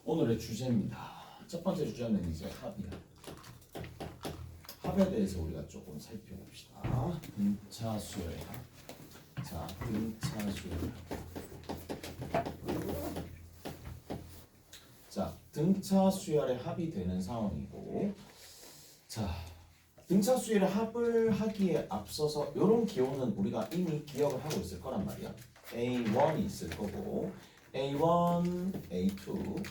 오늘의 주제입니다. 첫 번째 주제는 이제 합이야. 합에 대해서 우리가 조금 살펴봅시다. 등차 수열의 합. 자, 등차 수열의 합. 자, 등차 수열의 합이 되는 상황이고, 자, 등차 수열의 합을 하기에 앞서서 이런 기호는 우리가 이미 기억을 하고 있을 거란 말이야. A1이 있을 거고, A1, A2,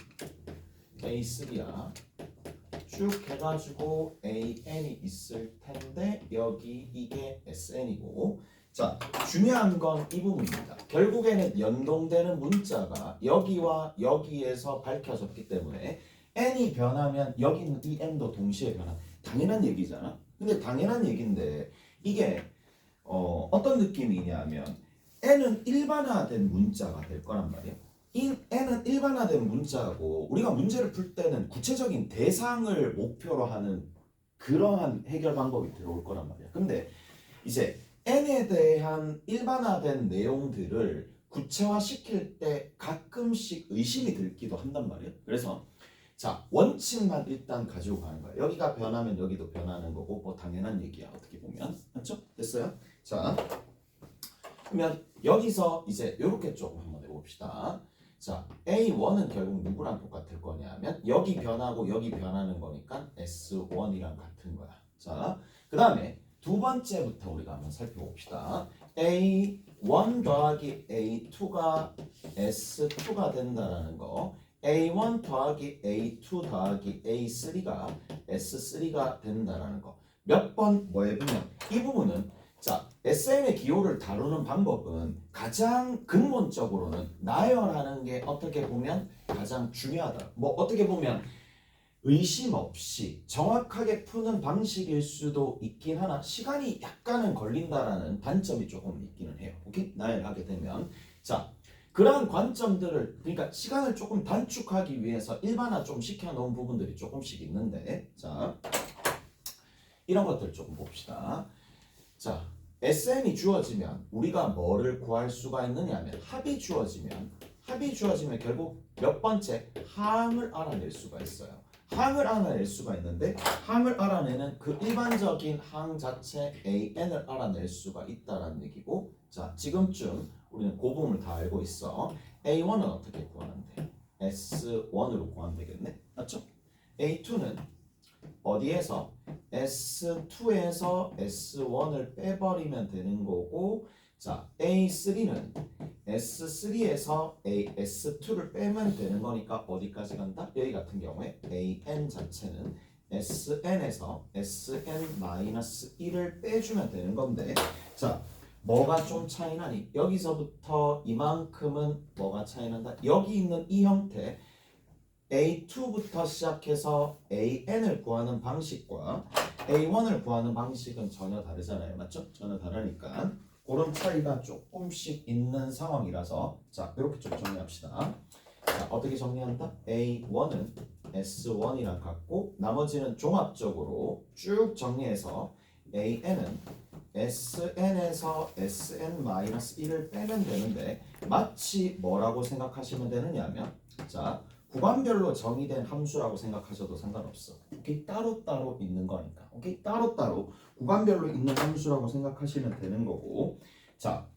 A3야. 쭉 해가지고 AN이 있을 텐데 여기 이게 SN이고, 자, 중요한 건 이 부분입니다. 결국에는 연동되는 문자가 여기와 여기에서 밝혀졌기 때문에 N이 변하면 여기 있는 이 N도 동시에 변한 당연한 얘기잖아. 근데 당연한 얘기인데 이게 어떤 느낌이냐면 N은 일반화된 문자가 될 거란 말이야. 이 N은 일반화된 문자고 우리가 문제를 풀 때는 구체적인 대상을 목표로 하는 그러한 해결 방법이 들어올 거란 말이야. 근데 이제 N에 대한 일반화된 내용들을 구체화시킬 때 가끔씩 의심이 들기도 한단 말이야. 그래서 자, 원칙만 일단 가지고 가는 거야. 여기가 변하면 여기도 변하는 거고 뭐 당연한 얘기야. 어떻게 보면. 맞죠? 됐어요? 자, 그러면 여기서 이제 이렇게 조금 한번 해봅시다. 자, A1은 결국 누구랑 똑같을 거냐면 여기 변하고 여기 변하는 거니까 S1이랑 같은 거야. 자, 그 다음에 두 번째부터 우리가 한번 살펴봅시다. A1 더하기 A2가 S2가 된다라는 거, A1 더하기 A2 더하기 A3가 S3가 된다라는 거. 몇 번 뭐 해보면 이 부분은 자, SN의 기호를 다루는 방법은 가장 근본적으로는 나열하는 게 어떻게 보면 가장 중요하다. 뭐 어떻게 보면 의심 없이 정확하게 푸는 방식일 수도 있긴 하나 시간이 약간은 걸린다라는 단점이 조금 있기는 해요. 오케이? 나열하게 되면 자, 그러한 관점들을 그러니까 시간을 조금 단축하기 위해서 일반화 좀 시켜놓은 부분들이 조금씩 있는데 자, 이런 것들 조금 봅시다. 자, SN이 주어지면 우리가 뭐를 구할 수가 있느냐면 합이 주어지면 결국 몇 번째 항을 알아낼 수가 있어요. 항을 알아낼 수가 있는데 항을 알아내는 그 일반적인 항 자체 AN을 알아낼 수가 있다라는 얘기고, 자, 지금쯤 우리는 그 부분을 다 알고 있어. A1은 어떻게 구하면 돼? S1으로 구하면 되겠네. 맞죠? A2는 어디에서? S2에서 S1을 빼버리면 되는 거고, 자, A3는 S3에서 S2를 빼면 되는 거니까 어디까지 간다? 여기 같은 경우에 AN 자체는 SN에서 SN-1을 빼주면 되는 건데, 자, 뭐가 좀 차이 나니? 여기서부터 이만큼은 뭐가 차이 난다? 여기 있는 이 형태 A2부터 시작해서 AN을 구하는 방식과 A1을 구하는 방식은 전혀 다르잖아요. 맞죠? 전혀 다르니까 그런 차이가 조금씩 있는 상황이라서 자, 이렇게 좀 정리합시다. 자, 어떻게 정리한다? A1은 S1이랑 같고 나머지는 종합적으로 쭉 정리해서 AN은 SN에서 SN-1을 빼면 되는데 마치 뭐라고 생각하시면 되느냐면 자, 구간별로 정의된 함수라고 생각하셔도 상관없어. 오케이? 따로따로 있는 거니까. 오케이? 따로따로 구간별로 있는 함수라고 생각하시면 되는 거고. 자,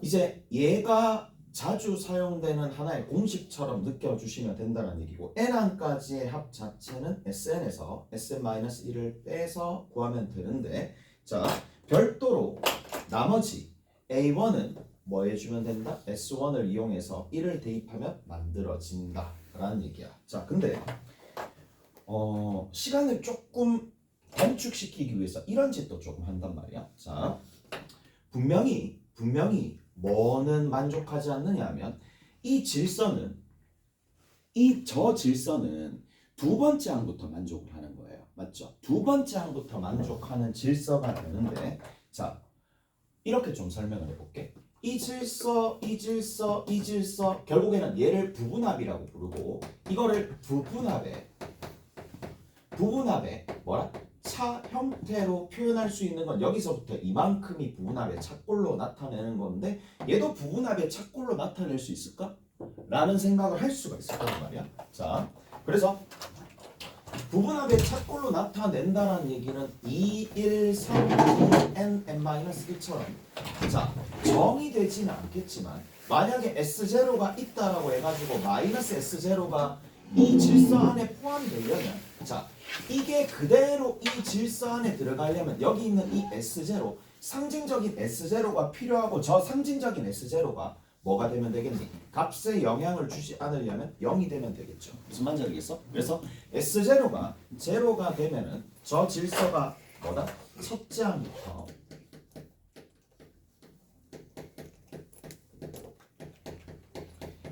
이제 얘가 자주 사용되는 하나의 공식처럼 느껴주시면 된다는 얘기고, N항까지의 합 자체는 SN에서 SN-1을 빼서 구하면 되는데, 자, 별도로 나머지 A1은 뭐 해주면 된다? S1을 이용해서 1을 대입하면 만들어진다 라는 얘기야. 자, 근데 시간을 조금 단축시키기 위해서 이런 짓도 조금 한단 말이야. 자, 분명히 뭐는 만족하지 않느냐 하면 이 질서는 저 질서는 두 번째 항부터 만족을 하는 거예요. 맞죠? 두 번째 항부터 만족하는 질서가 되는데, 자, 이렇게 좀 설명을 해볼게. 이 질서 결국에는 얘를 부분합이라고 부르고 이거를 부분합의 뭐라? 차 형태로 표현할 수 있는 건 여기서부터 이만큼이 부분합의 차꼴로 나타내는 건데 얘도 부분합의 차꼴로 나타낼 수 있을까? 라는 생각을 할 수가 있을 거란 말이야. 자, 그래서 부분합의 착골로 나타낸다는 얘기는 2, 1, 3, 2, n, n-1처럼 자, 정의되지는 않겠지만 만약에 S0가 있다라고 해가지고 마이너스 S0가 이 질서 안에 포함되려면 자, 이게 그대로 이 질서 안에 들어가려면 여기 있는 이 S0 상징적인 S0가 필요하고 저 상징적인 S0가 뭐가 되면 되겠니? 값에 영향을 주지 않으려면 0이 되면 되겠죠. 무슨 말인지 알겠어? 그래서 S0가 제로가 되면은 저 질서가 뭐다? 첫째 항부터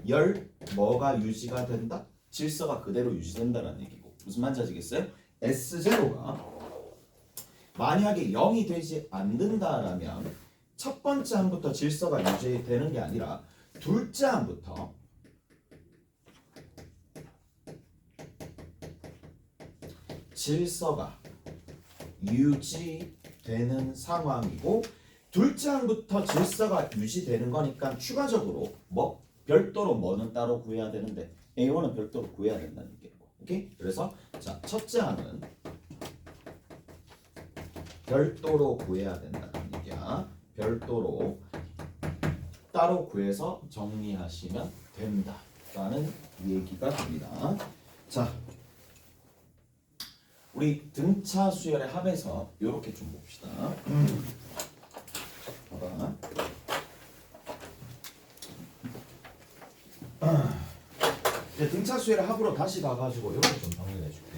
열 뭐가 유지가 된다? 질서가 그대로 유지된다는 얘기고 무슨 말인지 아시겠어요? S0가 만약에 0이 되지 않는다라면 첫 번째 항부터 질서가 유지되는 게 아니라 둘째 항부터 질서가 유지되는 상황이고 둘째 항부터 질서가 유지되는 거니까 추가적으로 뭐 별도로 뭐는 따로 구해야 되는데 A1은 별도로 구해야 된다는 얘기고 오케이? 그래서 자 첫째 항은 별도로 구해야 된다는 얘기야. 별도로 따로 구해서 정리하시면 된다라는 얘기가 됩니다. 자, 우리 등차 수열의 합에서 이렇게 좀 봅시다. 봐봐. 이제 등차 수열의 합으로 다시 가가지고 이렇게 좀 정리해 줄게.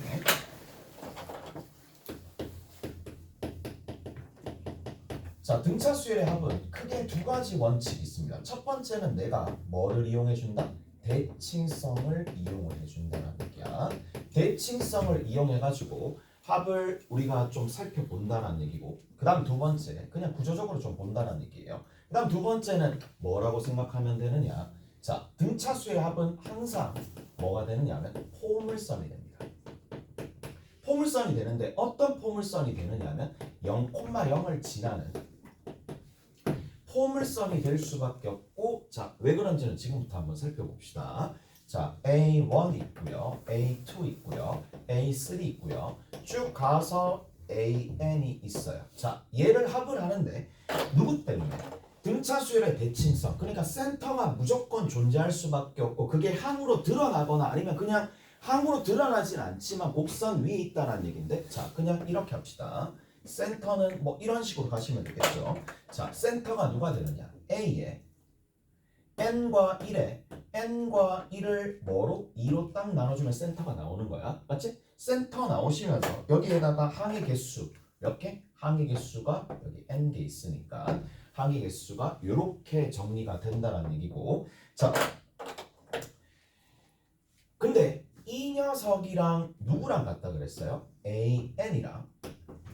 자, 등차 수열의 합은 크게 두 가지 원칙이 있습니다. 첫 번째는 내가 뭐를 이용해 준다? 대칭성을 이용을 해준다는 얘기야. 대칭성을 이용해 가지고 합을 우리가 좀 살펴본다는 얘기고 그 다음 두 번째 그냥 구조적으로 좀 본다는 얘기예요. 그 다음 두 번째는 뭐라고 생각하면 되느냐. 자, 등차 수열의 합은 항상 뭐가 되느냐면 포물선이 됩니다. 포물선이 되는데 어떤 포물선이 되느냐면 0,0을 지나는 포물선이 될 수밖에 없고 자, 왜 그런지는 지금부터 한번 살펴봅시다. 자, A1 있고요. A2 있고요. A3 있고요. 쭉 가서 AN이 있어요. 자, 얘를 합을 하는데 누구 때문에? 등차 수열의 대칭성. 그러니까 센터가 무조건 존재할 수밖에 없고 그게 항으로 드러나거나 아니면 그냥 항으로 드러나진 않지만 곡선 위에 있다는 얘기인데 자, 그냥 이렇게 합시다. 센터는 뭐 이런 식으로 가시면 되겠죠. 자, 센터가 누가 되느냐? A에 n과 1을 뭐로? 2로 딱 나눠주면 센터가 나오는 거야. 맞지? 센터 나오시면서 여기에다가 항의 개수 몇 개? 항의 개수가 여기 n개 있으니까 항의 개수가 이렇게 정리가 된다는 얘기고 자, 근데 이 녀석이랑 누구랑 같다 그랬어요? AN이랑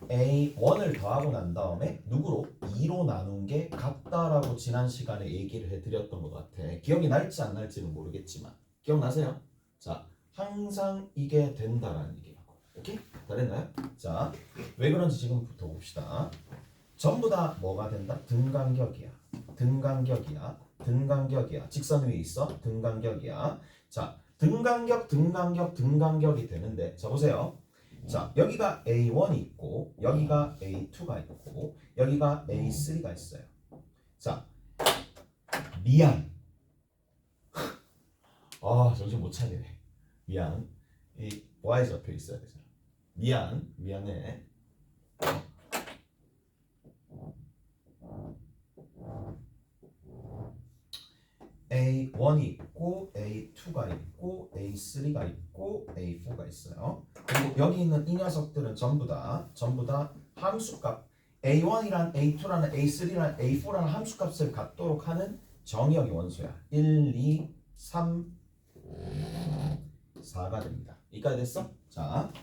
A1을 더하고 난 다음에 누구로? 2로 나눈 게 같다라고 지난 시간에 얘기를 해드렸던 것 같아. 기억이 날지 안 날지는 모르겠지만 기억나세요? 자, 항상 이게 된다라는 얘기라고. 오케이? 다 됐나요? 자, 왜 그런지 지금부터 봅시다. 전부 다 뭐가 된다? 등간격이야. 등간격이야. 등간격이야. 직선 위에 있어. 등간격이야. 자, 등간격이 되는데 자 보세요. 자, 여기가 A1이 있고 여기가 A2가 있고 여기가 A3가 있어요. 자, 미안. 아, 정신 못 차리네. 미안. 이 Y 접혀 있어야 되잖아. 미안해. A1이 있고 A2가 있고 A3가 있고 A4가 있어요. 그리고 여기 있는 이 녀석들은 전부 다 함수값 A1이란 A2라는 A3라는 A4라는 함수값을 갖도록 하는 정의역의 원소야. 1, 2, 3, 4가 됩니다. 이까지 됐어? 자,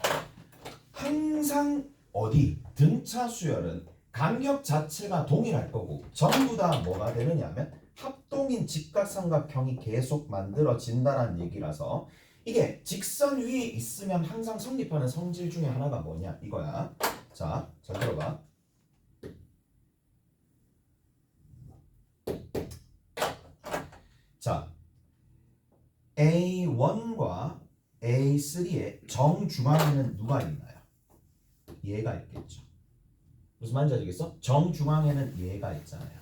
항상 어디 등차 수열은 간격 자체가 동일할 거고 전부 다 뭐가 되느냐면 합동인 직각삼각형이 계속 만들어진다는 얘기라서 이게 직선 위에 있으면 항상 성립하는 성질 중에 하나가 뭐냐 이거야. 자, 잘 들어봐. 자, A1과 A3의 정중앙에는 누가 있나요? 얘가 있겠죠. 무슨 말인지 아시겠어? 정중앙에는 얘가 있잖아요.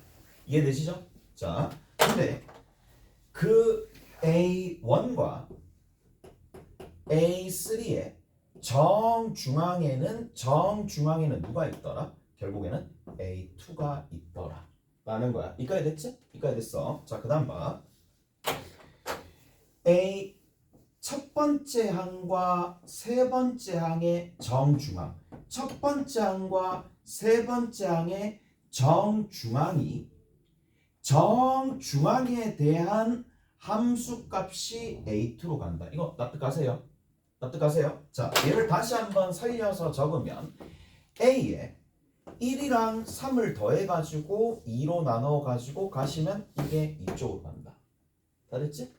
이해되시죠? 자, 근데 그 A1과 A3의 정중앙에는 누가 있더라? 결국에는 A2가 있더라 라는 거야. 이까지 됐지? 이까지 됐어. 자, 그 다음 봐. A 첫 번째 항과 세 번째 항의 정중앙. 첫 번째 항과 세 번째 항의 정중앙에 대한 함수값이 A2로 간다. 이거 납득하세요? 납득하세요? 자, 얘를 다시 한번 살려서 적으면 A에 1이랑 3을 더해가지고 2로 나눠가지고 가시면 이게 이쪽으로 간다. 다 됐지?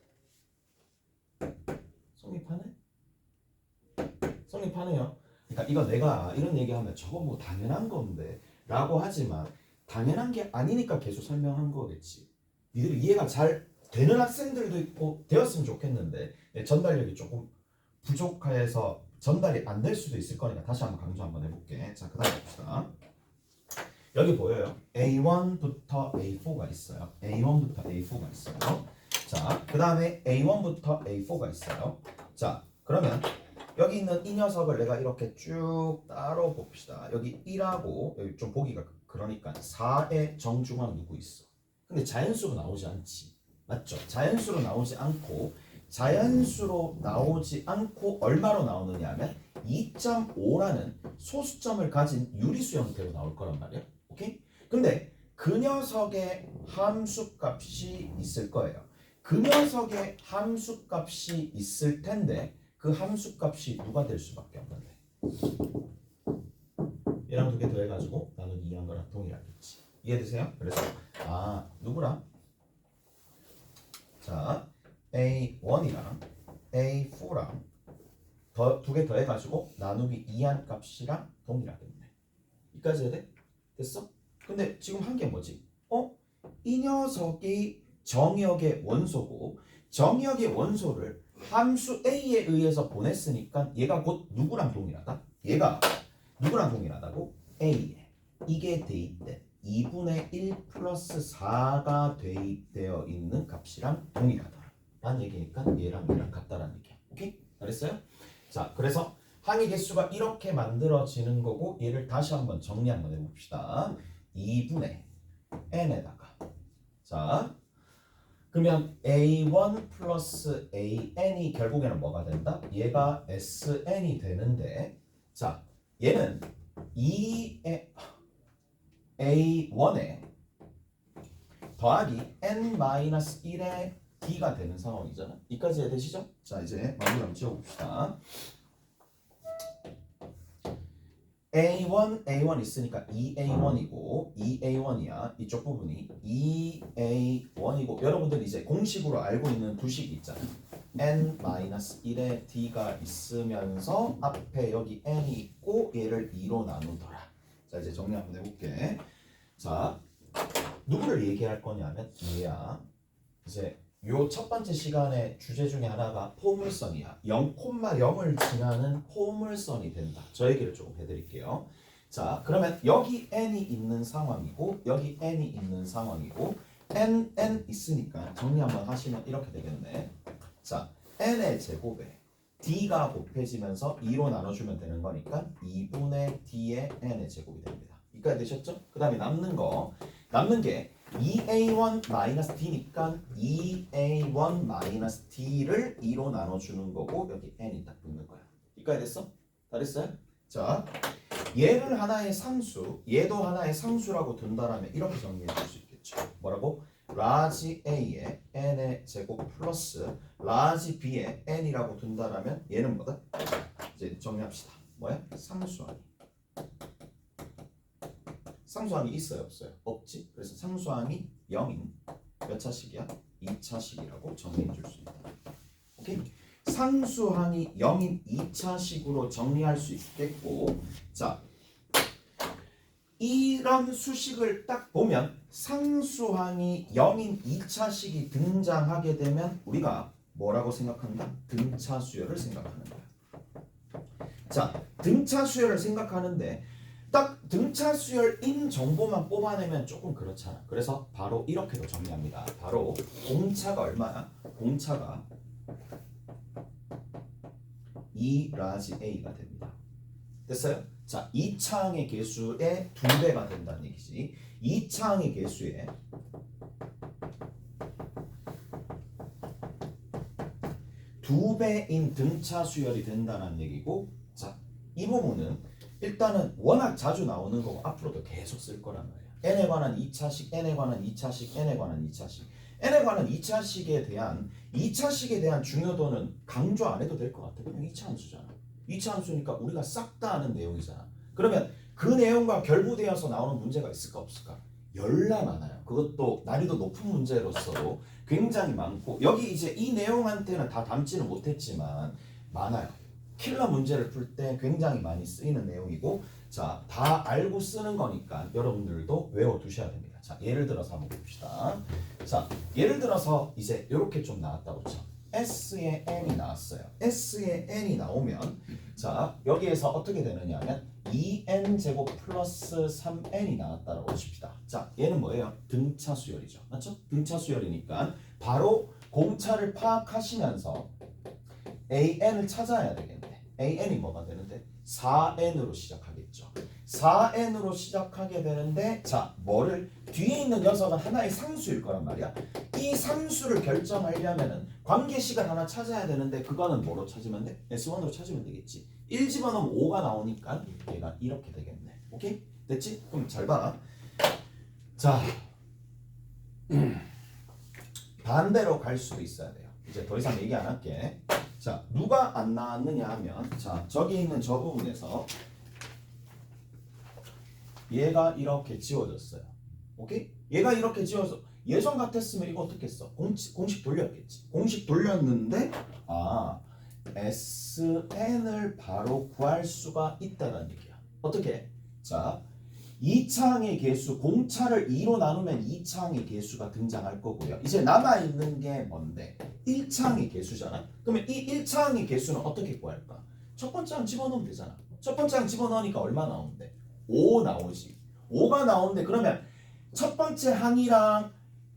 성립하네? 성립하네요. 그러니까 이거 내가 이런 얘기하면 저거 뭐 당연한 건데 라고 하지만 당연한 게 아니니까 계속 설명한 거겠지. 니들이 이해가 잘 되는 학생들도 있고 되었으면 좋겠는데 전달력이 조금 부족해서 전달이 안 될 수도 있을 거니까 다시 한번 강조 한번 해볼게. 자, 그 다음 봅시다. 여기 보여요. A1부터 A4가 있어요. A1부터 A4가 있어요. 자, 그 다음에 A1부터 A4가 있어요. 자, 그러면 여기 있는 이 녀석을 내가 이렇게 쭉 따로 봅시다. 여기 1하고 여기 좀 보기가 그러니까 4의 정중앙 누구 있어? 근데 자연수로 나오지 않지. 맞죠? 자연수로 나오지 않고 얼마로 나오느냐 하면 2.5라는 소수점을 가진 유리수 형태로 나올 거란 말이야. 오케이? 근데 그 녀석의 함수값이 있을 거예요. 그 녀석의 함수값이 있을 텐데 그 함수값이 누가 될 수밖에 없는데 얘랑 두 개 더해가지고 나누기 2한 거랑 동일하겠지. 이해되세요? 그래서 누구랑? 자, A1이랑 A4랑 두 개 더해가지고 나누기 2한 값이랑 동일하겠네. 이까지 해야 돼? 됐어? 근데 지금 한 게 뭐지? 이 녀석이 정역의 원소고 정역의 원소를 함수 A에 의해서 보냈으니까 얘가 곧 누구랑 동일하다? 얘가 누구랑 동일하다고? A에 이게 대입된 2분의 1 플러스 4가 대입되어 있는 값이랑 동일하다 라는 얘기니까 얘랑 같다라는 얘기야. 오케이? 알았어요? 자, 그래서 항의 개수가 이렇게 만들어지는 거고 얘를 다시 한번 정리 한번 해봅시다. 2분의 n에다가 자, 그러면 A1 플러스 AN이 결국에는 뭐가 된다? 얘가 SN이 되는데 자, 얘는 A1에 더하기 N-1의 D가 되는 상황이잖아. 이까지 이해되시죠? 자, 이제 마무리 한번 지어봅시다. A1 있으니까 2A1이고 2A1이야. 이쪽 부분이 2A1이고 여러분들 이제 공식으로 알고 있는 두식이 있잖아요. N-1의 D가 있으면서 앞에 여기 N이 있고 얘를 2로 나누더라. 자, 이제 정리 한번 해볼게. 자, 누구를 얘기할 거냐면 얘야. 이제 요 첫 번째 시간의 주제 중에 하나가 포물선이야. 0,0을 지나는 포물선이 된다. 저 얘기를 조금 해드릴게요. 자, 그러면 여기 n이 있는 상황이고 여기 n이 있는 상황이고 n 있으니까 정리 한번 하시면 이렇게 되겠네. 자, n의 제곱에 d가 곱해지면서 2로 나눠주면 되는 거니까 2분의 d의 n의 제곱이 됩니다. 이까지 되셨죠? 그 다음에 남는 게 2a1-d니까 2a1-d를 2로 나눠주는 거고 여기 n이 딱 붙는 거야. 이까지 됐어? 다 됐어요? 자, 얘를 하나의 상수, 얘도 하나의 상수라고 둔다라면 이렇게 정리해 줄 수 있겠죠. 뭐라고? 라지 a의 n의 제곱 플러스 라지 b의 n이라고 둔다라면 얘는 뭐다? 이제 정리합시다. 뭐야? 상수항이 있어요? 없어요? 없지. 그래서 상수항이 0인 몇 차식이야? 2차식이라고 정리해 줄 수 있다. 오케이? 상수항이 0인 2차식으로 정리할 수 있겠고 자, 이런 수식을 딱 보면 상수항이 0인 2차식이 등장하게 되면 우리가 뭐라고 생각한다? 등차 수열을 생각하는 거야. 자, 등차 수열을 생각하는데 딱 등차 수열인 정보만 뽑아내면 조금 그렇잖아. 그래서 바로 이렇게도 정리합니다. 바로 공차가 얼마야? 공차가 2 라지 A가 됩니다. 됐어요? 자, 2차항의 개수의 2배가 된다는 얘기지. 2차항의 개수의 2배인 등차 수열이 된다는 얘기고, 자, 이 부분은 일단은 워낙 자주 나오는 거고 앞으로도 계속 쓸 거란 말이야. n에 관한 2차식, n에 관한 2차식, n에 관한 2차식. n에 관한 2차식에 대한 중요도는 강조 안 해도 될 것 같아. 그냥 2차 함수잖아. 2차 함수니까 우리가 싹 다 아는 내용이잖아. 그러면 그 내용과 결부되어서 나오는 문제가 있을까 없을까? 열나 많아요. 그것도 난이도 높은 문제로서도 굉장히 많고, 여기 이제 이 내용한테는 다 담지는 못했지만 많아요. 킬러 문제를 풀 때 굉장히 많이 쓰이는 내용이고, 자, 다 알고 쓰는 거니까 여러분들도 외워두셔야 됩니다. 자, 예를 들어서 한번 봅시다. 자, 예를 들어서 이제 이렇게 좀 나왔다고 쳐. S의 n이 나왔어요. S의 n이 나오면, 자, 여기에서 어떻게 되느냐 하면 2n 제곱 플러스 3n이 나왔다고 칩시다. 자, 얘는 뭐예요? 등차 수열이죠. 맞죠? 등차 수열이니까 바로 공차를 파악하시면서 an을 찾아야 되겠네. an이 뭐가 되는데? 4n으로 시작하겠죠. 4n으로 시작하게 되는데, 자, 뭐를 뒤에 있는 녀석은 하나의 상수일 거란 말이야. 이 상수를 결정하려면은 관계식을 하나 찾아야 되는데, 그거는 뭐로 찾으면 돼? S1으로 찾으면 되겠지. 1 집어넣으면 5가 나오니까 얘가 이렇게 되겠네. 오케이? 됐지? 그럼 잘 봐. 자, 반대로 갈 수도 있어야 돼요. 이제 더 이상 얘기 안 할게. 자, 누가 안 나왔느냐 하면, 자, 저기 있는 저 부분에서 얘가 이렇게 지워졌어요. 오케이? 얘가 이렇게 지워서 예전 같았으면 이거 어떻게 했어? 공식 돌렸겠지. 공식 돌렸는데, 아, SN을 바로 구할 수가 있다는 얘기야. 어떻게? 자, 2차항의 개수, 공차를 2로 나누면 2차항의 개수가 등장할 거고요. 이제 남아있는 게 뭔데? 1차항의 개수잖아. 그러면 이 1차항의 개수는 어떻게 구할까? 첫 번째 항 집어넣으면 되잖아. 첫 번째 항 집어넣으니까 얼마 나오는데? 5 나오지. 5가 나오는데, 그러면 첫 번째 항이랑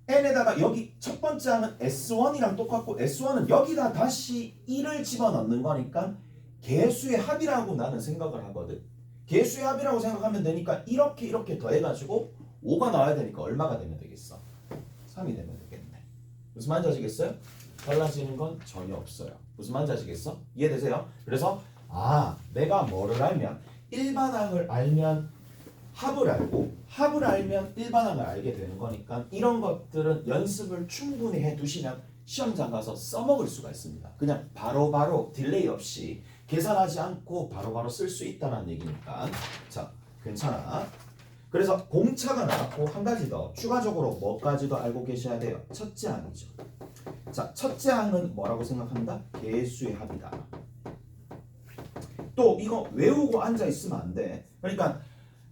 n에다가 여기 첫 번째 항은 S1이랑 똑같고, S1은 여기다 다시 1을 집어넣는 거니까 개수의 합이라고 나는 생각을 하거든. 개수의 합이라고 생각하면 되니까 이렇게 더해가지고 5가 나와야 되니까 얼마가 되면 되겠어? 3이 되면 되겠네. 무슨 말인지 아시겠어요? 달라지는 건 전혀 없어요. 무슨 말인지 아시겠어? 이해되세요? 그래서 내가 뭐를 알면 일반항을 알면 합을 알고, 합을 알면 일반항을 알게 되는 거니까 이런 것들은 연습을 충분히 해두시면 시험장 가서 써먹을 수가 있습니다. 그냥 바로바로 딜레이 없이 계산하지 않고 바로바로 쓸 수 있다는 얘기니까. 자, 괜찮아. 그래서 공차가 나왔고, 한 가지 더 추가적으로 뭐까지도 알고 계셔야 돼요. 첫째 항이죠. 자, 첫째 항은 뭐라고 생각한다? 개수의 합이다. 또 이거 외우고 앉아 있으면 안 돼. 그러니까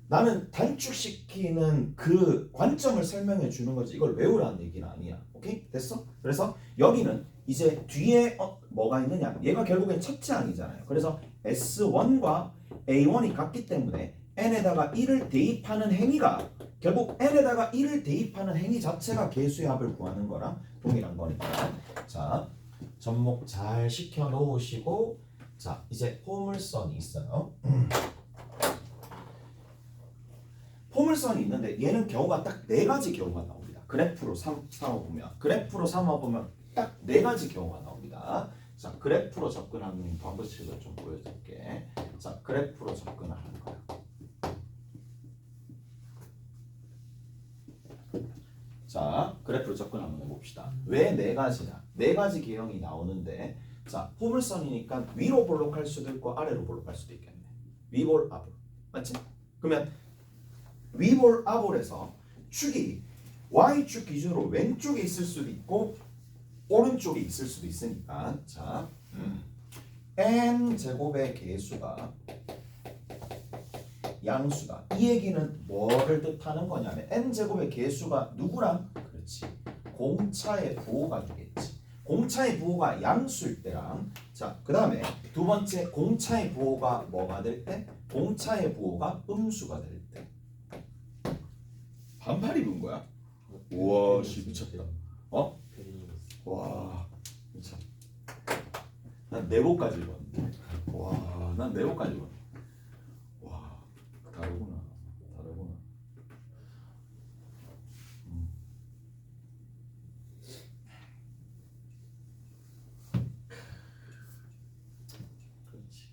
나는 단축시키는 그 관점을 설명해 주는 거지, 이걸 외우라는 얘기는 아니야. 오케이? 됐어? 그래서 여기는 이제 뒤에 뭐가 있느냐, 얘가 결국엔 첫째 항이잖아요. 그래서 S1과 A1이 같기 때문에 n에다가 1을 대입하는 행위가, 결국 n에다가 1을 대입하는 행위 자체가 개수의 합을 구하는 거랑 동일한 거니까. 자, 접목 잘 시켜 놓으시고, 자, 이제 포물선이 있어요. 포물선이 있는데 얘는 경우가 딱 4가지 경우가 나옵니다. 그래프로 삼아보면 딱 4가지 경우가 나옵니다. 자, 그래프로 접근하는 방법식을 좀 보여줄게. 자, 그래프로 접근하는 거야. 자, 그래프로 접근하는 거 봅시다. 왜 4가지냐? 4가지 개형이 나오는데, 자, 포물선이니까 위로 볼록할 수도 있고 아래로 볼록할 수도 있겠네. 위볼 아볼, 맞지? 그러면 위볼 아볼에서 축이 y축 기준으로 왼쪽에 있을 수도 있고 오른쪽에 있을 수도 있으니까, 자, n 제곱의 개수가 양수다. 이 얘기는 뭐를 뜻하는 거냐면 n 제곱의 개수가 누구랑? 그렇지, 공차의 부호가 되겠지. 공차의 부호가 양수일 때랑 자, 그 다음에 두 번째 공차의 부호가 뭐가 될 때? 공차의 부호가 음수가 될 때. 반팔 입은 거야? 우와, 씨 미쳤다. 어? 와, 미쳤. 난 내복까지 입었는데. 와, 난 내복까지 입었는데. 와, 다르구나. 다르구나. 그렇지.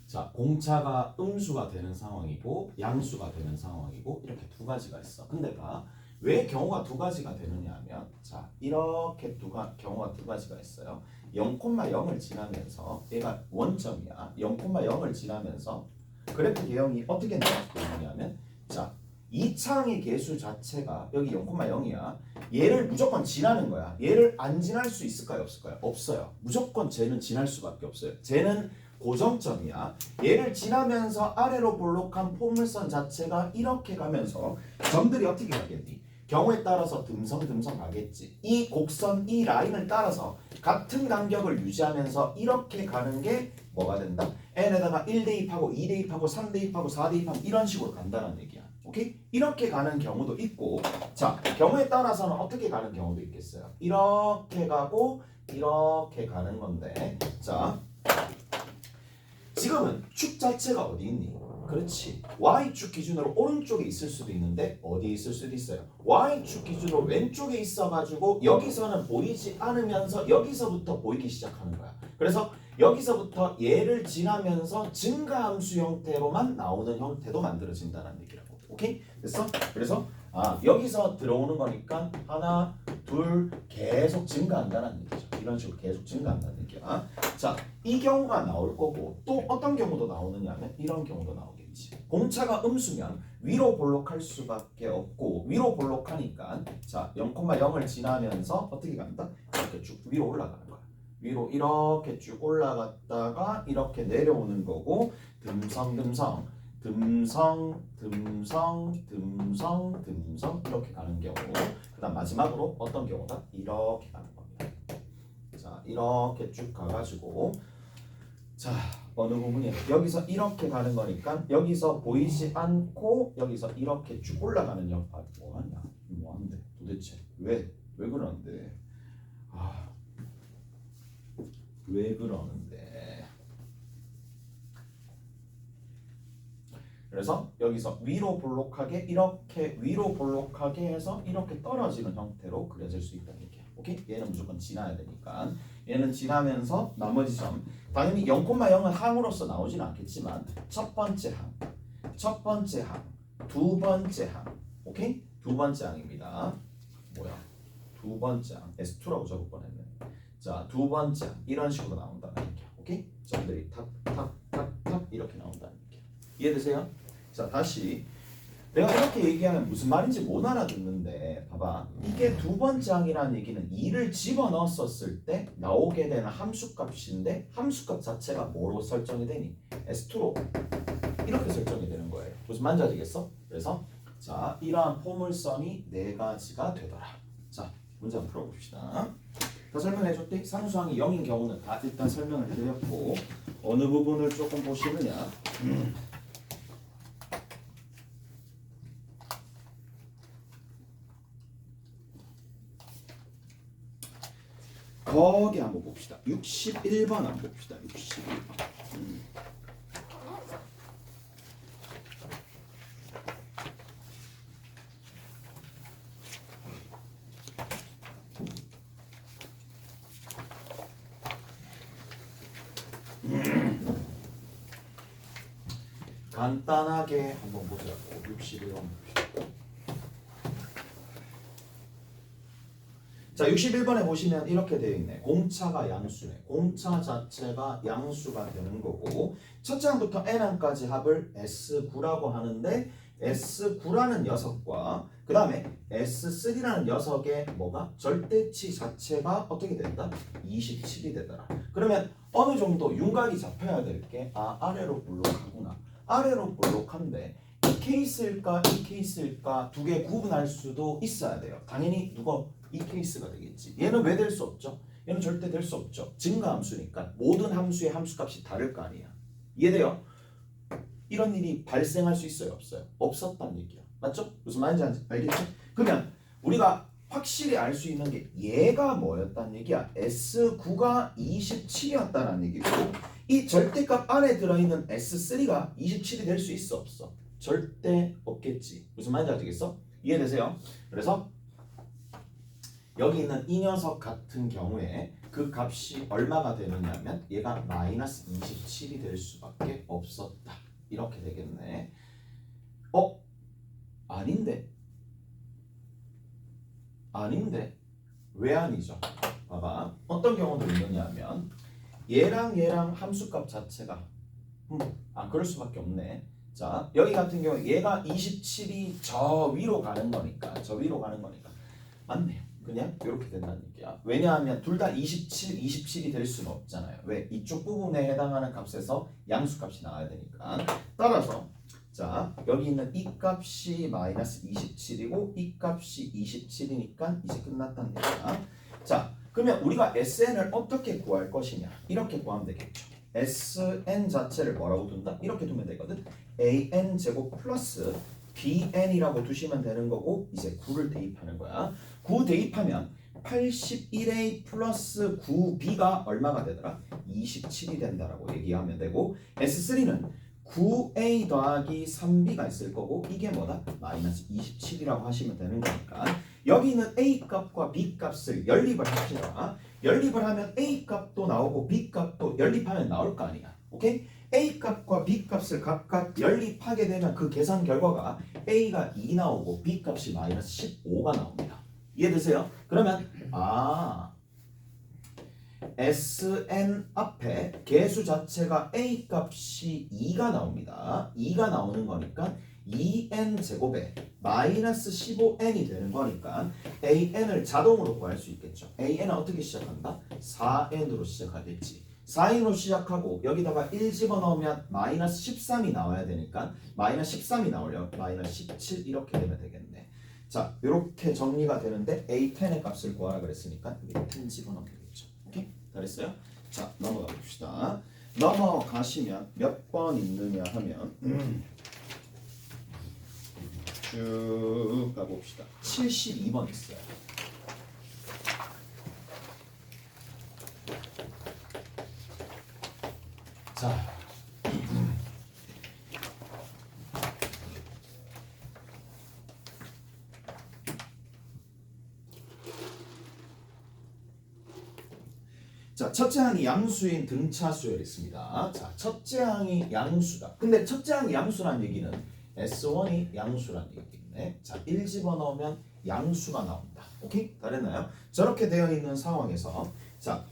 자, 공차가 음수가 되는 상황이고 양수가 되는 상황이고 이렇게 두 가지가 있어. 근데 봐, 왜 경우가 두 가지가 되느냐 하면 자, 이렇게 경우가 두 가지가 있어요. 0,0을 지나면서 얘가 원점이야. 0,0을 지나면서 그래프 개형이 어떻게 나왔느냐면 자, 이 창의 개수 자체가 여기 0,0이야. 얘를 무조건 지나는 거야. 얘를 안 지날 수 있을까요? 없을까요? 없어요. 무조건 쟤는 지날 수밖에 없어요. 쟤는 고정점이야. 얘를 지나면서 아래로 볼록한 포물선 자체가 이렇게 가면서 점들이 어떻게 가겠니? 경우에 따라서 듬성듬성 가겠지. 이 곡선, 이 라인을 따라서 같은 간격을 유지하면서 이렇게 가는 게 뭐가 된다? n에다가 1대입하고 2대입하고 3대입하고 4대입하고 이런 식으로 간다는 얘기야. 오케이? 이렇게 가는 경우도 있고 자, 경우에 따라서는 어떻게 가는 경우도 있겠어요. 이렇게 가고 이렇게 가는 건데 자, 지금은 축 자체가 어디 있니? 그렇지. Y축 기준으로 오른쪽에 있을 수도 있는데 어디에 있을 수도 있어요. Y축 기준으로 왼쪽에 있어가지고 여기서는 보이지 않으면서 여기서부터 보이기 시작하는 거야. 그래서 여기서부터 얘를 지나면서 증가함수 형태로만 나오는 형태도 만들어진다는 얘기라고. 오케이? 됐어? 그래서 여기서 들어오는 거니까 하나, 둘 계속 증가한다는 얘기죠. 이런 식으로 계속 증가한다는 얘기야. 자, 이 경우가 나올 거고 또 어떤 경우도 나오느냐 하면 이런 경우도 나오겠지. 공차가 음수면 위로 볼록할 수밖에 없고 위로 볼록하니까 자, 0,0을 지나면서 어떻게 간다? 이렇게 쭉 위로 올라가는 거야. 위로 이렇게 쭉 올라갔다가 이렇게 내려오는 거고 듬성 이렇게 가는 경우 그 다음 마지막으로 어떤 경우다? 이렇게 가는 겁니다. 자, 이렇게 쭉 가가지고 자, 어느 부분이야? 여기서 이렇게 가는 거니까 여기서 보이지 않고 여기서 이렇게 쭉 올라가는 형태. 뭐하냐? 뭐하는데? 도대체 왜 그러는데? 왜 그러는데? 그래서 여기서 위로 볼록하게 이렇게 위로 볼록하게 해서 이렇게 떨어지는 형태로 그려질 수 있다는 얘기야. 오케이? 얘는 무조건 지나야 되니까 얘는 지나면서 나머지 점 당연히 0,0은 항으로서 나오진 않겠지만 첫 번째 항, 두 번째 항, 오케이? 두 번째 항입니다. 뭐야? 두 번째 항 S2라고 적을 뻔했네. 자, 두 번째 항 이런 식으로 나온다는 얘기야. 오케이? 점들이 탁 이렇게 나온다는 얘기야. 이해되세요? 자, 다시 내가 이렇게 얘기하면 무슨 말인지 못 알아듣는데 봐봐, 이게 두 번째 항이라는 얘기는 2를 집어넣었을 때 나오게 되는 함수값인데 함수값 자체가 뭐로 설정이 되니? S2로 이렇게 설정이 되는 거예요. 무슨 말인지 아시겠어? 그래서 자, 이러한 포물선이 네 가지가 되더라. 자, 문제 한번 풀어봅시다. 다 설명해줬대? 상수항이 0인 경우는 다 일단 설명을 해드렸고 어느 부분을 조금 보시느냐 거기 한번 봅시다. 61번 한번 봅시다. 61번. 간단하게 한번 보자고. 61번 봅시다. 자, 61번에 보시면 이렇게 되어 있네. 공차가 양수네. 공차 자체가 양수가 되는 거고 첫째 항부터 n항까지 합을 S9라고 하는데 S9라는 녀석과 그 다음에 S3라는 녀석의 뭐가? 절대치 자체가 어떻게 된다? 27이 되더라. 그러면 어느 정도 윤곽이 잡혀야 될 게 아래로 볼록하구나. 아래로 볼록한데 이 케이스일까 이 케이스일까 두 개 구분할 수도 있어야 돼요. 당연히 누가 이 케이스가 되겠지. 얘는 왜 될 수 없죠? 얘는 절대 될 수 없죠. 증가함수니까 모든 함수의 함수값이 다를 거 아니야. 이해돼요? 이런 일이 발생할 수 있어요, 없어요? 없었단 얘기야. 맞죠? 무슨 말인지 알겠지? 그러면 우리가 확실히 알 수 있는 게 얘가 뭐였단 얘기야? S9가 27이었다는 얘기고 이 절대값 안에 들어있는 S3가 27이 될 수 있어, 없어? 절대 없겠지. 무슨 말인지 알겠어? 이해되세요? 그래서 여기 있는 이 녀석 같은 경우에 그 값이 얼마가 되느냐면 얘가 마이너스 27이 될 수밖에 없었다. 이렇게 되겠네. 아닌데? 아닌데? 왜 아니죠? 봐봐. 어떤 경우도 있느냐면 얘랑 함수값 자체가 그럴 수밖에 없네. 자, 여기 같은 경우 얘가 27이 저 위로 가는 거니까 맞네요. 그냥 이렇게 된다는 얘기야. 왜냐하면 둘 다 27이 될 수는 없잖아요. 왜? 이쪽 부분에 해당하는 값에서 양수값이 나와야 되니까. 따라서 자, 여기 있는 이 값이 마이너스 27이고 이 값이 27이니까 이제 끝났다는 얘기야. 자, 그러면 우리가 SN을 어떻게 구할 것이냐? 이렇게 구하면 되겠죠. SN 자체를 뭐라고 둔다? 이렇게 두면 되거든. AN 제곱 플러스 BN이라고 두시면 되는 거고 이제 9를 대입하는 거야. 9 대입하면 81A 플러스 9B가 얼마가 되더라? 27이 된다라고 얘기하면 되고 S3는 9A 더하기 3B가 있을 거고 이게 뭐다? 마이너스 27이라고 하시면 되는 거니까 여기 있는 A 값과 B 값을 연립을 합시다. 연립을 하면 A 값도 나오고 B 값도 연립하면 나올 거 아니야. 오케이? A 값과 B 값을 각각 연립하게 되면 그 계산 결과가 A가 2 나오고 B 값이 마이너스 15가 나옵니다. 이해되세요? 그러면 SN 앞에 개수 자체가 A 값이 2가 나옵니다. 2가 나오는 거니까 2n 제곱에 마이너스 15n이 되는 거니까 AN을 자동으로 구할 수 있겠죠. AN은 어떻게 시작한다? 4n으로 시작하겠지. 4n으로 시작하고 여기다가 1 집어넣으면 마이너스 13이 나와야 되니까 마이너스 13이 나오려면 마이너스 17 이렇게 되면 되겠네. 자, 이렇게 정리가 되는데 A10의 값을 구하라 그랬으니까 여기 10 집어넣으면 되겠죠. 오케이? 잘했어요? 자, 넘어가 봅시다. 넘어가시면 몇 번 있느냐 하면 쭉 가봅시다. 72번 있어요. 자, 자, 첫째 항이 양수인 등차 수열이 있습니다. 자, 첫째 항이 양수다. 근데 첫째 항이 양수란 얘기는 S1이 양수란 얘기겠네. 자, 1 집어넣으면 양수가 나온다. 오케이? 다르나요? 저렇게 되어 있는 상황에서 자,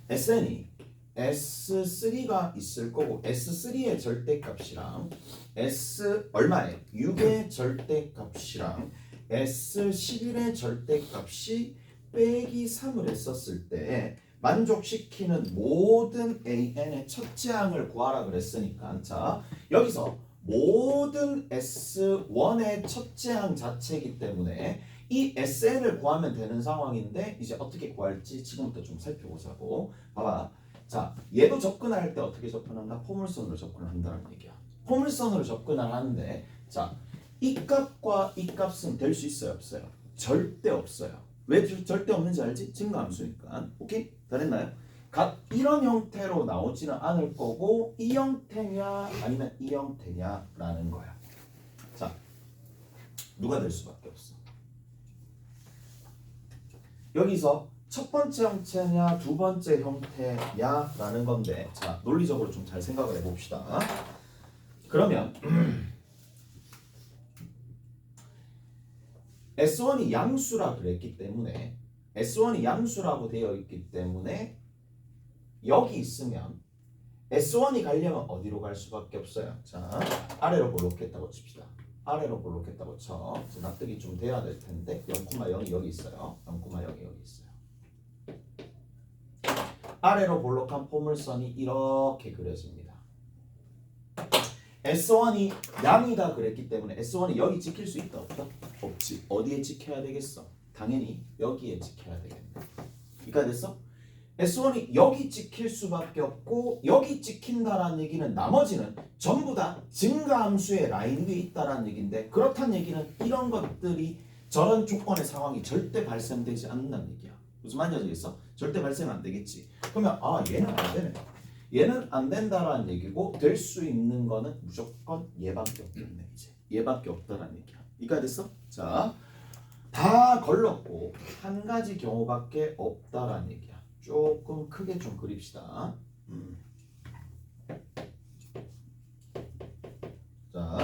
SN이 S3가 있을 거고 S3의 절대값이랑 S 얼마에? 6의 절대값이랑 S11의 절대값이 빼기 3을 했었을 때 만족시키는 모든 AN의 첫째 항을 구하라 그랬으니까 자, 여기서 모든 S1의 첫째 항 자체이기 때문에 이 SN을 구하면 되는 상황인데 이제 어떻게 구할지 지금부터 좀 살펴보자고. 봐봐. 자, 얘도 접근할 때 어떻게 접근한다? 포물선으로 접근을 한다는 얘기야. 포물선으로 접근을 하는데 자, 이 값과 이 값은 될 수 있어요, 없어요? 절대 없어요. 왜 절대 없는지 알지? 증가함수니까. 오케이? 다 됐나요? 이런 형태로 나오지는 않을 거고 이 형태냐 아니면 이 형태냐라는 거야. 자, 누가 될 수밖에 없어. 여기서 첫 번째 형태냐 두 번째 형태냐라는 건데 자, 논리적으로 좀 잘 생각을 해봅시다. 그러면 S1이 양수라 그랬기 때문에 S1이 양수라고 되어 있기 때문에 여기 있으면 S1이 가려면 어디로 갈 수밖에 없어요. 자, 아래로 볼록했다고 칩시다. 아래로 볼록했다고 쳐. 납득이 좀 돼야 될 텐데 0,0이 여기 있어요. 0,0이 여기 있어요. 아래로 볼록한 포물선이 이렇게 그려집니다. S1이 양이다 그랬기 때문에 S1이 여기 찍힐 수 있다 없다? 없지. 어디에 찍혀야 되겠어? 당연히 여기에 찍혀야 되겠네. 이까 됐어? S1이 여기 찍힐 수밖에 없고 여기 찍힌다라는 얘기는 나머지는 전부 다 증가함수의 라인 위에 있다라는 얘기인데 그렇다는 얘기는 이런 것들이 저런 조건의 상황이 절대 발생되지 않는다는 얘기야. 무슨 말인지 아시겠어? 절대 발생 안 되겠지. 그러면 얘는 안 되네. 얘는 안 된다라는 얘기고 될 수 있는 거는 무조건 얘밖에 없겠네. 이제 얘밖에 없다라는 얘기야. 이까 됐어? 자, 다 걸렀고 한 가지 경우밖에 없다라는 얘기야. 조금 크게 좀 그립시다. 자,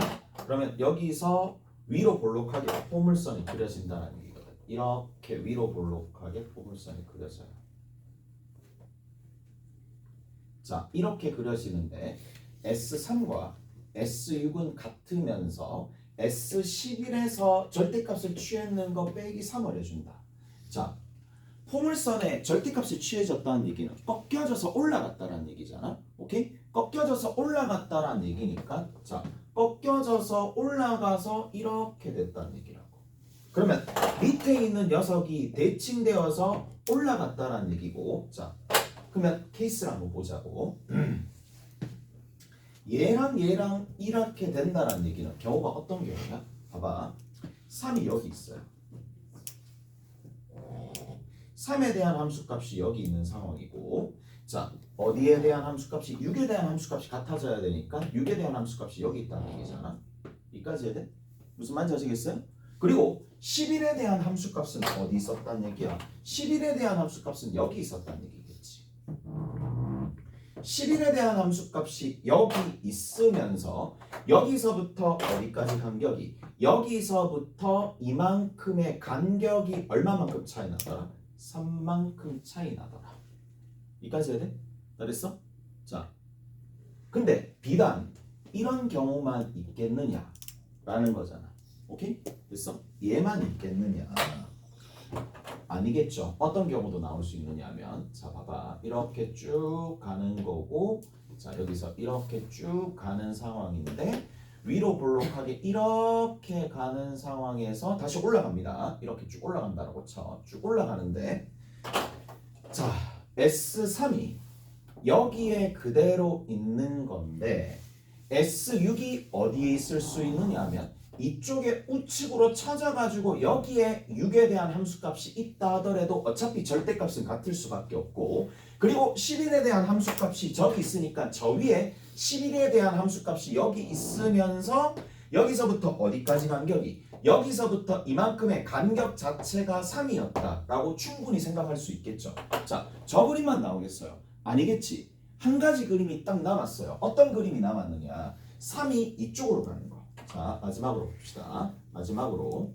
그러면 여기서 위로 볼록하게 포물선이 그려진다는 얘기거든. 이렇게 위로 볼록하게 포물선이 그려져요. 자, 이렇게 그려지는데 S3과 S6은 같으면서 S11에서 절대값을 취했는 거 빼기 3을 해준다. 자, 포물선에 절대값이 취해졌다는 얘기는 꺾여져서 올라갔다라는 얘기잖아. 오케이? 꺾여져서 올라갔다라는 얘기니까 자, 꺾여져서 올라가서 이렇게 됐다는 얘기라고. 그러면 밑에 있는 녀석이 대칭되어서 올라갔다라는 얘기고 자, 그러면 케이스를 한번 보자고. 얘랑 이렇게 된다라는 얘기는 경우가 어떤 경우야? 봐봐. 3이 여기 있어요. 3에 대한 함수값이 여기 있는 상황이고 자, 어디에 대한 함수값이 6에 대한 함수값이 같아져야 되니까 6에 대한 함수값이 여기 있다는 얘기잖아. 이까지 해야 돼? 무슨 말인지 아시겠어요? 그리고 11에 대한 함수값은 어디 있었다는 얘기야? 11에 대한 함수값은 여기 있었다는 얘기겠지. 11에 대한 함수값이 여기 있으면서 여기서부터 어디까지 간격이 여기서부터 이만큼의 간격이 얼마만큼 차이 나더라? 3만큼 차이 나더라. 이까지 해야 돼? 잘했어? 자, 근데 비단 이런 경우만 있겠느냐 라는 거잖아. 오케이? 됐어? 얘만 있겠느냐? 아니겠죠. 어떤 경우도 나올 수 있느냐면 자 봐봐. 이렇게 쭉 가는 거고 자 여기서 이렇게 쭉 가는 상황인데 위로 볼록하게 이렇게 가는 상황에서 다시 올라갑니다. 이렇게 쭉 올라간다라고 쳐. 쭉 올라가는데 자 S3이 여기에 그대로 있는 건데 S6이 어디에 있을 수 있느냐 하면 이쪽에 우측으로 찾아가지고 여기에 6에 대한 함수값이 있다 하더라도 어차피 절대값은 같을 수밖에 없고 그리고 11에 대한 함수값이 저기 있으니까 저 위에 11에 대한 함수값이 여기 있으면서 여기서부터 어디까지 간격이 여기서부터 이만큼의 간격 자체가 3이었다 라고 충분히 생각할 수 있겠죠. 자, 저 그림만 나오겠어요? 아니겠지. 한 가지 그림이 딱 남았어요. 어떤 그림이 남았느냐 3이 이쪽으로 가는 거. 자, 마지막으로 봅시다. 마지막으로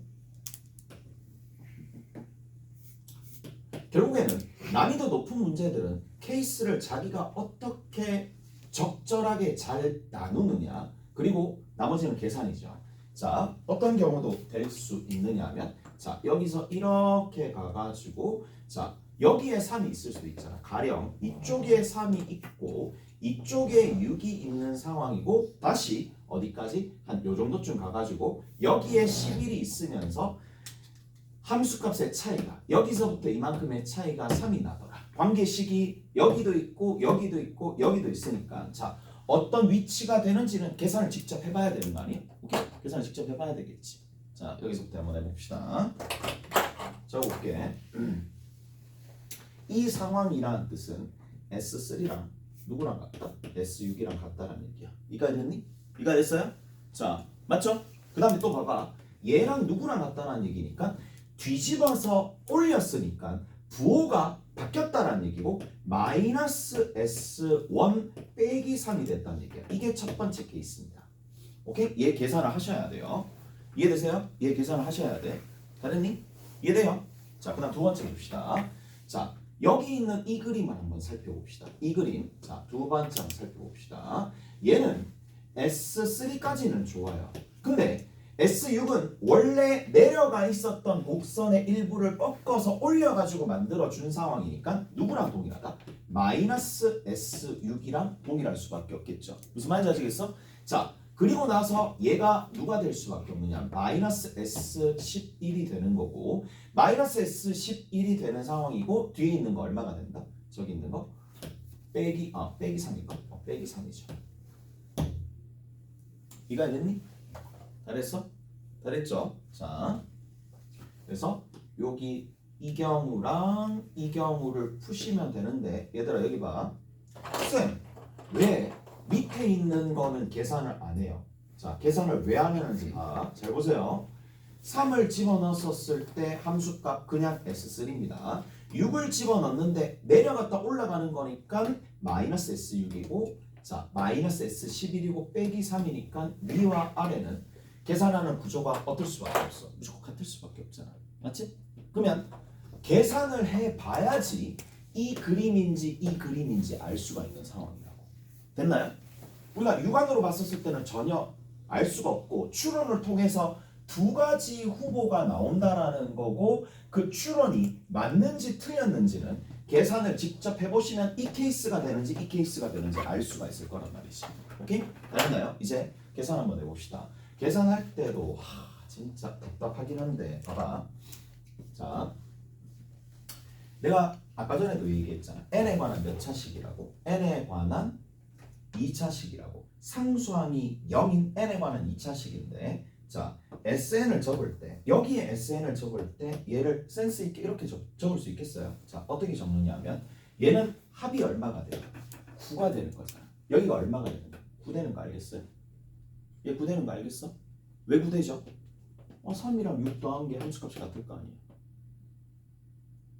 결국에는 난이도 높은 문제들은 케이스를 자기가 어떻게 적절하게 잘 나누느냐 그리고 나머지는 계산이죠. 자, 어떤 경우도 될 수 있느냐 하면 자, 여기서 이렇게 가가지고 자, 여기에 3이 있을 수도 있잖아. 가령 이쪽에 3이 있고 이쪽에 6이 있는 상황이고 다시 어디까지? 한 요 정도쯤 가가지고 여기에 11이 있으면서 함수값의 차이가 여기서부터 이만큼의 차이가 3이 나더라. 관계식이 여기도 있고 여기도 있고 여기도 있으니까 자 어떤 위치가 되는지는 계산을 직접 해봐야 되는 거 아니에요? 오케이? 계산을 직접 해봐야 되겠지. 자 여기서부터 한번 해봅시다. 적어볼게. 이 상황이라는 뜻은 S3랑 누구랑 같다? S6이랑 같다라는 얘기야. 이가 됐니? 이가 됐어요? 자 맞죠? 그 다음에 또 봐봐. 얘랑 누구랑 같다라는 얘기니까 뒤집어서 올렸으니까 부호가 바뀌었다라는 얘기고 마이너스 S1 빼기 3이 됐다는 얘기야. 이게 첫 번째 케이스입니다. 오케이? 얘 계산을 하셔야 돼요. 이해되세요? 얘 계산을 하셔야 돼. 다른니? 이해돼요? 자, 그 다음 두 번째 봅시다. 자, 여기 있는 이 그림을 한번 살펴봅시다. 이 그림. 자, 두 번째 한번 살펴봅시다. 얘는 S3까지는 좋아요. 근데 S6은 원래 내려가 있었던 곡선의 일부를 꺾어서 올려가지고 만들어준 상황이니까 누구랑 동일하다? 마이너스 S6이랑 동일할 수밖에 없겠죠. 무슨 말인지 아시겠어? 자, 그리고 나서 얘가 누가 될 수밖에 없느냐? 마이너스 S11이 되는 거고 마이너스 S11이 되는 상황이고 뒤에 있는 거 얼마가 된다? 저기 있는 거 빼기 3인가? 빼기 3이죠. 이가 됐니? 잘했어? 잘했죠? 자, 그래서 여기 이 경우랑 이 경우를 푸시면 되는데 얘들아 여기 봐. 쌤, 왜 밑에 있는 거는 계산을 안 해요? 자, 계산을 왜 안 하는지 봐. 잘 보세요. 3을 집어넣었을 때 함수값 그냥 S3입니다. 6을 집어넣는데 내려갔다 올라가는 거니까 마이너스 S6이고 자, 마이너스 S11이고 빼기 3이니까 위와 아래는 계산하는 구조가 어떨 수밖에 없어. 무조건 같을 수밖에 없잖아. 맞지? 그러면 계산을 해봐야지 이 그림인지 이 그림인지 알 수가 있는 상황이라고. 됐나요? 우리가 육안으로 봤었을 때는 전혀 알 수가 없고 추론을 통해서 두 가지 후보가 나온다라는 거고 그 추론이 맞는지 틀렸는지는 계산을 직접 해보시면 이 케이스가 되는지 이 케이스가 되는지 알 수가 있을 거란 말이지. 오케이? 알았나요? 이제 계산 한번 해봅시다. 계산할 때도 진짜 답답하긴 한데 봐봐. 자, 내가 아까 전에도 얘기했잖아. n에 관한 몇 차식이라고? n에 관한 2차식이라고. 상수항이 0인 n에 관한 2차식인데 자, SN을 적을 때 여기에 SN을 적을 때 얘를 센스 있게 이렇게 적을 수 있겠어요? 자, 어떻게 적느냐 하면 얘는 합이 얼마가 돼요? 9가 되는 거잖아. 여기가 얼마가 되는 거야? 9 되는 거 알겠어요? 얘 9 되는 거 알겠어? 왜 9 되죠? 3이랑 6 더한 게 함수값이 같을 거 아니에요.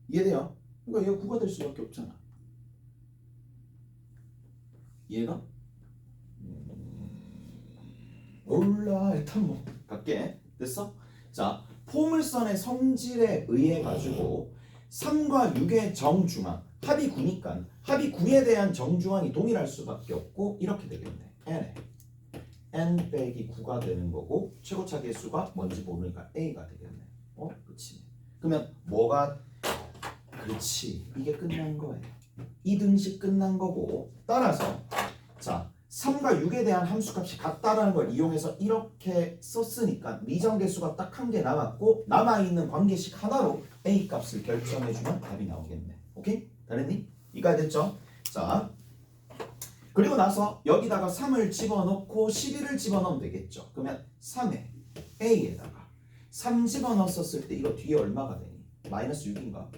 이해돼요? 그러니까 얘가 9가 될 수밖에 없잖아. 얘가? 몰라. 일단 뭐 갈게. 됐어? 자, 포물선의 성질에 의해 가지고 3과 6의 정중앙 합이 9니까 합이 9에 대한 정중앙이 동일할 수밖에 없고 이렇게 되겠네. n에 n 빼기 9가 되는 거고 최고차 계수가 뭔지 모르니까 a가 되겠네. 그치. 그러면 뭐가 그렇지. 이게 끝난 거예요. 이 등식 끝난 거고 따라서 자 3과 6에 대한 함수값이 같다라는 걸 이용해서 이렇게 썼으니까 미정계수가 딱 한 개 남았고 남아있는 관계식 하나로 a 값을 결정해주면 답이 나오겠네. 오케이? 잘했니? 이가 됐죠? 자 그리고 나서 여기다가 3을 집어넣고 11을 집어넣으면 되겠죠. 그러면 3에 a에다가 3 집어넣었을 때 이거 뒤에 얼마가 되니? 마이너스 6인가?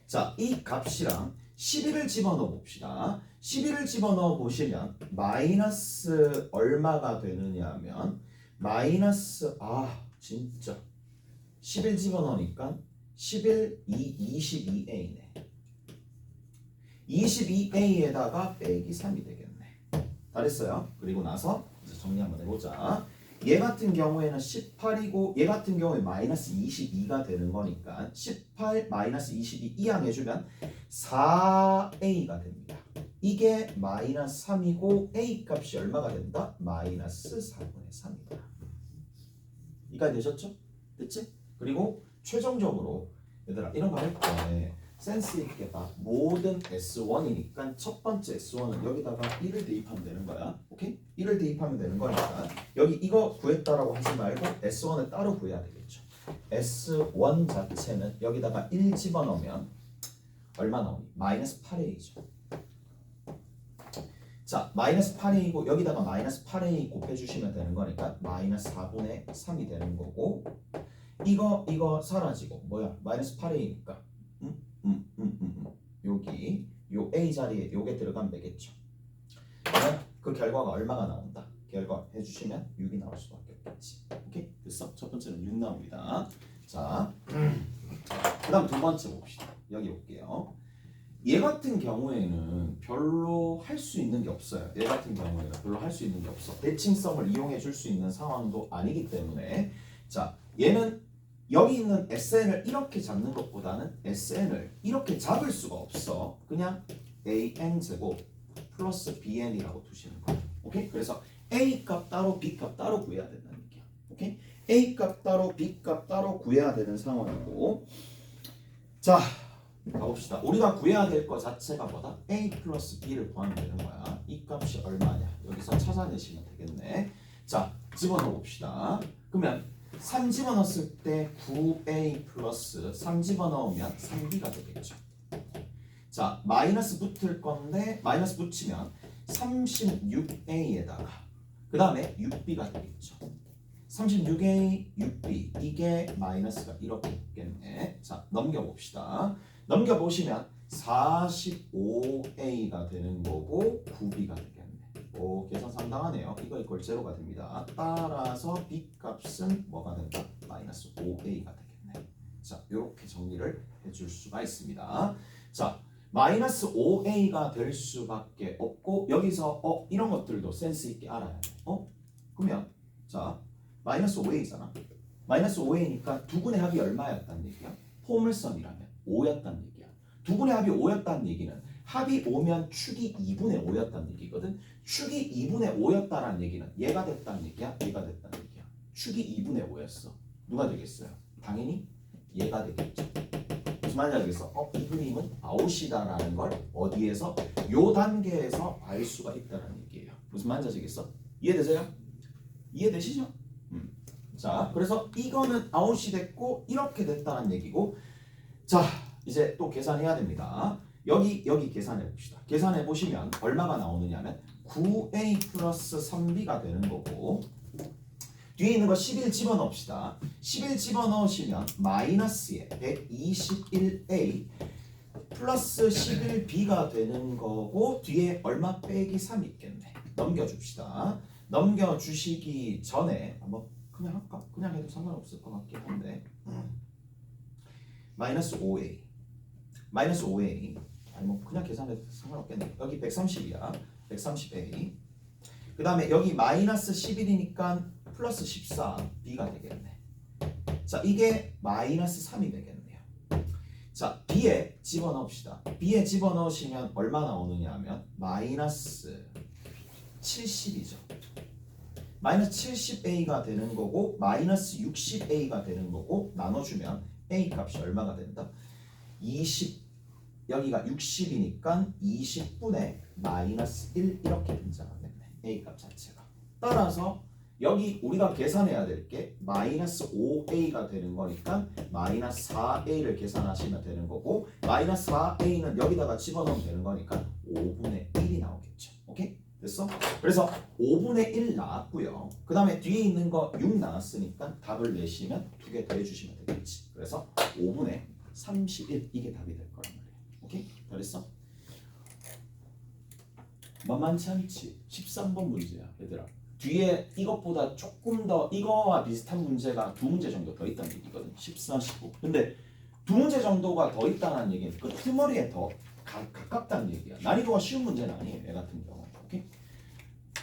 자, 이 값이랑 11을 집어넣어 봅시다. 11을 집어넣어 보시면 마이너스 얼마가 되느냐 하면 마이너스 진짜 11 집어넣으니까 11, 22a네. 22a에다가 빼기 3이 되겠네. 잘했어요. 그리고 나서 이제 정리 한번 해보자. 얘 같은 경우에는 18이고 얘 같은 경우에 마이너스 22가 되는 거니까 18 마이너스 22 이항해주면 4a가 됩니다. 이게 마이너스 3이고 a 값이 얼마가 된다? 마이너스 4분의 3이다. 이까지 되셨죠? 됐지? 그리고 최종적으로 얘들아 이런 거 할 때 센스 있게 봐. 모든 S1이니까 첫 번째 S1은 여기다가 1을 대입하면 되는 거야. 오케이? 1을 대입하면 되는 거니까 여기 이거 구했다라고 하지 말고 S1을 따로 구해야 되겠죠. S1 자체는 여기다가 1 집어넣으면 얼마 나오니? 마이너스 8a죠. 자, 마이너스 8a고 여기다가 마이너스 8a 곱해주시면 되는 거니까 마이너스 4분의 3이 되는 거고 이거 사라지고 뭐야? 마이너스 8a니까 여기 요 a 자리에 요게 들어가면 되겠죠. 그러면 그 결과가 얼마가 나온다? 결과 해주시면 6이 나올 수밖에 없겠지. 오케이? 됐어? 첫 번째는 6 나옵니다. 자, 그 다음 두 번째 봅시다. 여기 볼게요. 얘 같은 경우에는 별로 할 수 있는 게 없어요. 얘 같은 경우에는 별로 할 수 있는 게 없어. 대칭성을 이용해 줄 수 있는 상황도 아니기 때문에 자, 얘는 여기 있는 SN을 이렇게 잡는 것보다는 SN을 이렇게 잡을 수가 없어. 그냥 AN 제곱 플러스 BN이라고 두시는 거예요. 오케이? 그래서 A 값 따로 B 값 따로 구해야 된다는 얘기야. 오케이? A 값 따로 B 값 따로 구해야 되는 상황이고 자 가봅시다. 우리가 구해야 될 거 자체가 뭐다? a 플러스 b를 구하면 되는 거야. 이 값이 얼마냐? 여기서 찾아내시면 되겠네. 자, 집어넣어 봅시다. 그러면 3 집어넣었을 때 9a 플러스 3 집어넣으면 3b가 되겠죠. 자, 마이너스 붙을 건데 마이너스 붙이면 36a에다가 그 다음에 6b가 되겠죠. 36a, 6b 이게 마이너스가 이렇게 있겠네. 자, 넘겨봅시다. 넘겨보시면 45a가 되는 거고 9b가 되겠네. 오, 계산 상당하네요. 이거 이퀄 제로가 됩니다. 따라서 b 값은 뭐가 된다? 마이너스 5a가 되겠네. 자, 이렇게 정리를 해줄 수가 있습니다. 자, 마이너스 5a가 될 수밖에 없고 여기서 이런 것들도 센스 있게 알아야 돼. 그러면 자, 마이너스 5a잖아. 마이너스 5a니까 두분의 합이 얼마였단 얘기야? 포물선이라면 5였단 얘기야. 두분의 합이 5였단 얘기는 합이 5면 축이 2분의 5였단 얘기거든. 축이 2분의 5였다는 얘기는 얘가 됐단 얘기야? 얘가 됐단 얘기야. 축이 2분의 5였어. 누가 되겠어요? 당연히 얘가 되겠죠. 무슨 말인지 알겠어? 이 그림은 아웃이다라는 걸 어디에서? 요 단계에서 알 수가 있다는 얘기예요. 무슨 말인지 아시겠어? 이해되세요? 이해되시죠? 자, 그래서 이거는 아웃이 됐고 이렇게 됐다는 얘기고, 자, 이제 또 계산해야 됩니다. 여기 계산해 봅시다. 계산해 보시면 얼마가 나오느냐면 9a 플러스 3b가 되는 거고, 뒤에 있는 거 11 집어넣읍시다. 11 집어넣으시면 마이너스에 121a 플러스 11b가 되는 거고, 뒤에 얼마 빼기 3 있겠네. 넘겨줍시다. 넘겨주시기 전에 한번 그냥 할까? 그냥 해도 상관없을 것 같긴 한데 마이너스 5a 마이너스 5a 아니 뭐 그냥 계산해도 상관없겠네. 여기 130이야. 130a 그 다음에 여기 마이너스 11이니까 플러스 14b가 되겠네. 자, 이게 마이너스 3이 되겠네요. 자, b에 집어넣읍시다. b에 집어넣으시면 얼마 나오느냐 하면 마이너스 70이죠. 마이너스 70a가 되는 거고 마이너스 60a가 되는 거고, 나눠주면 a 값이 얼마가 된다? 20, 여기가 60이니까 20분의 마이너스 1 이렇게 등장하겠네. a 값 자체가. 따라서 여기 우리가 계산해야 될 게 마이너스 5a가 되는 거니까 마이너스 4a를 계산하시면 되는 거고, 마이너스 4a는 여기다가 집어넣으면 되는 거니까 5분의 1이 나오겠죠. 오케이? 됐어? 그래서 5분의 1 나왔고요. 그 다음에 뒤에 있는 거 6 나왔으니까 답을 내시면 2개 더해주시면 되겠지. 그래서 5분의 31 이게 답이 될 거란 말이에요. 오케이? 잘했어? 만만치 않지? 13번 문제야 얘들아. 뒤에 이것보다 조금 더 이거와 비슷한 문제가 2문제 정도 더 있다는 얘기거든. 14, 15. 근데 2문제 정도가 더 있다는 얘기는 그 투머리에 더 가깝다는 얘기야. 난이도가 쉬운 문제는 아니에요. 얘 같은 경우. 오케이?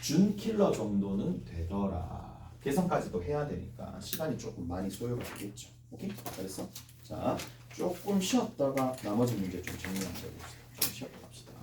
준 킬러 정도는 되더라. 계산까지도 해야 되니까 시간이 조금 많이 소요가 되겠죠. 오케이? 잘했어? 자, 조금 쉬었다가 나머지 문제 좀 정리하면 되겠습니다. 좀 쉬었다 갑시다.